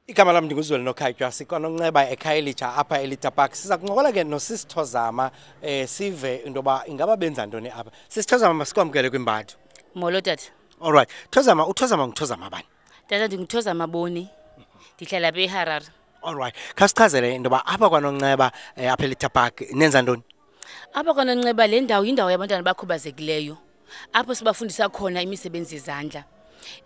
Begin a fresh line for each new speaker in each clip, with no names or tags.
Igama lami ndinguzweli Nokhayelitsha sikwaNonceba eKhayelitsha apha eLitha Park. Siza kuncokola ke noSisithozama sive intoba ingaba benza ntoni apha. Sisithozama masikwamkele kwimbatho.
Molo tata.
All right. Thozama ngithozama bani?
Tata ndingithozama Boni. Ndihlala apha eHarare.
All right. Khasichazele intoba apha kwaNonceba apha eLitha Park nenza ntoni?
Apha kwaNonceba le ndawo yindawo yabantwana abakhubazekileyo. Apho sibafundisa khona imisebenzi yezandla.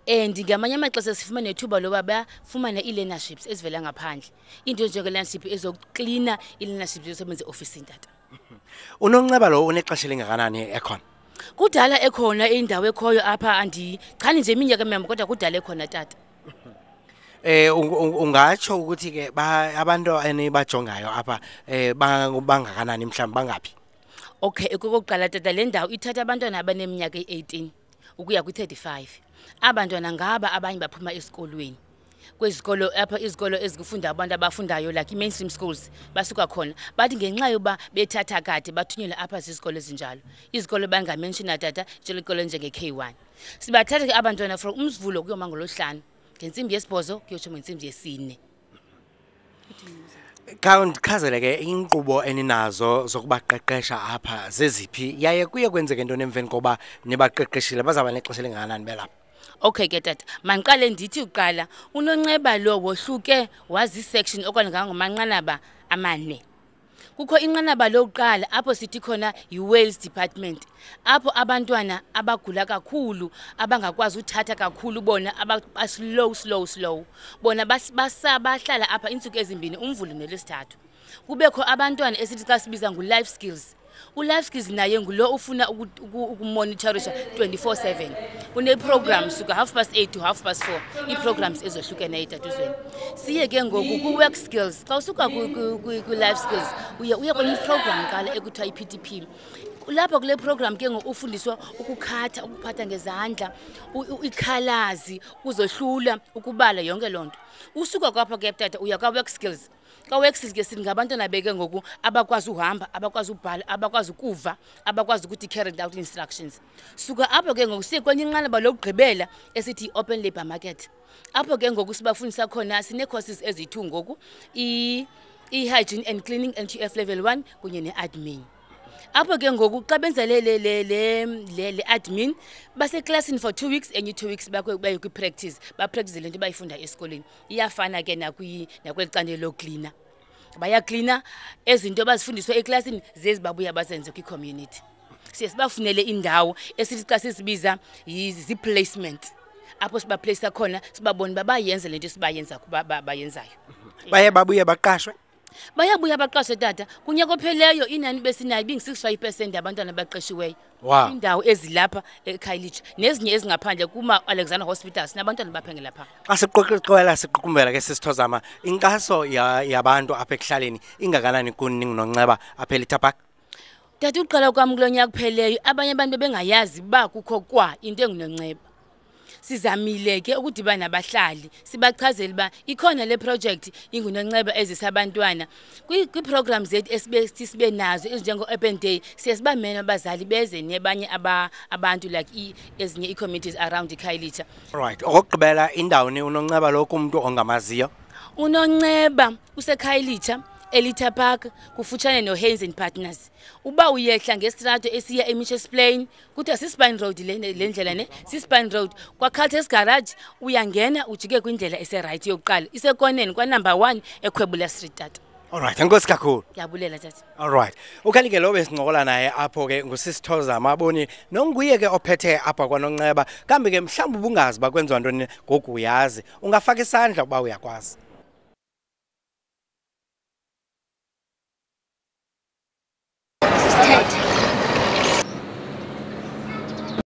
Ngamanye amaxesha sifumana nethuba loba bafumana ii-learnerships ezivela ngaphandle. Into njenge-learnership ezoklina ii-learnerships ezosebenza e-ofisini tata.
uNonceba lo unexesha elingakanani ekhona?
Kudala ekhona indawo ekhoyo apha chani nje iminyaka ememba kodwa kudala ekhona tata.
Ungatsho ukuthi ke abantu enibajongayo apha bangakanani mhlawumbe bangaphi?
Okay, okokuqala tata le ndawo ithatha abantwana abaneminyaka e-18 ukuya kwi-35. Abantwana ngaba abanye baphuma esikolweni. Kwezikolo apha izikolo ezikufunda abantu abafundayo like i-mainstream schools basuka khona. Bathi ngenxa yoba bethatha kade bathunyelwa apha zizikolo ezinjalo. Izikolo bangamenshina tata njengesikolo njenge-K1. Sibathatha ke abantwana from uMsivulo kuyoma ngoLosihlanu, ngentsimbi yesibhozo kuyotsho ngentsimbi yesine.
Khawundichazele ke inkqubo eninazo zokubaqeqesha apha zeziphi yaye kuye kwenzeke ntoni emveni koba nibaqeqeshile bazaba nexesha elingakanani belapha?
Okay ke tata, mandiqale ndithi uqala uNonceba lo wohluke wazi section okanye ngomanqanaba amane. Kukho inqanaba lokuqala apho sithi khona yi-Wales department. Apho abantwana abagula kakhulu, abangakwazi uthatha kakhulu bona slow. Bona bahlala apha insuku ezimbini uMvulo neLesithathu. Kubekho abantwana esithi xa sibiza ngu-life skills. U-life skills naye ngulo ufuna ukumonitorisha 24/7. Une-program suka 8:30 to 4:30. Ii-programs ezohlukeneyo etatuzweni. Siye ke ngoku ku-work skills. Xa usuka ku-life skills uye kwenye program qala ekuthiwa i-PTP. Lapha kule program ke ufundiswa ukukhatha, ukuphatha ngezandla, ikhalazi, uzohlula, ukubala yonke lonto. Usuka kwapha ke tata uya kwa-work skills. Ka-work skills ke sithi ngabantwana beke ngoku abakwazi uhamba, abakwazi ubhala, abakwazi ukuva, abakwazi ukuthi carry out instructions. Suka apho ke ngoku siye kwenye inqanaba lokugqibela esithi open labour market. Apho ke ngoku sibafundisa khona sine-courses eziyi-2 ngoku, i-hygiene and cleaning NTF level 1 kunye ne-admin. Apho ke ngoku xa benza le admin baseklasini for 2 weeks enye 2 weeks baye kwi-practice bapractice le nto bayifunda esikoleni. Iyafana ke nakweli candelo loklina. Bayaklina ezinto bazifundiswa eklasini zezi babuya bazenze kwi-community. Siye sibafunele indawo esithi xa sisibiza yi-placement. Apho sibaplacea khona sibabona bayenze le nto sibayenza bayenzayo.
Baye babuye baqashwe?
Bayabuya baqashe tata. Kunyaka opheleyo inani besinayo bingu-65% abantwana abaqeshiweyo.
Wow.
Indawo ezilapha eKhayelitsha nezinye ezingaphandle kuma-Alexander Hospital sinabantwana baphangela pha.
Xa siqukumbela ke Sisithozama inkxaso yabantu apha ekuhlaleni ingakanani kuni Nonceba apha eLitha Park?
Tata uqala kwam kulo nyaka kupheleyo abanye abantu bebengayazi ba kukho kwa into enguNonceba. Sizamile ke ukudibana nabahlali sibachazela ba ikhona le project inguNonceba ezisa abantwana kwi-programs zethu sibe nazo ezinjengo open day siyasibamena abazali beze nebanye abantu like ezinye i-communities around iKhayelitsha.
Right. Okugqibela indawo ni uNonceba lo kumuntu ongamaziyo?
uNonceba useKhayelitsha eLitha Park kufutshane noHaines and Partners. Uba uyehla ngestrato esiya eMitchells Plain kuthiwa siSpine Road le ndlela ne siSpine Road kwaCaltex Garage uyangena ujike kwindlela ese-right yokuqala isekoneni kwa-number 1 eKhwebula Street tata.
All right, enkosi kakhulu.
Yabulela tata.
All right. Ukhali ke lo besincokola naye apho ke nguSisithozama Boni nonguye ke ophethe apha kwaNonceba kambe ke mhlawumbe ubungazi bakwenziwa ntoni ngoku uyazi ungafaka isandla uba uyakwazi.
State.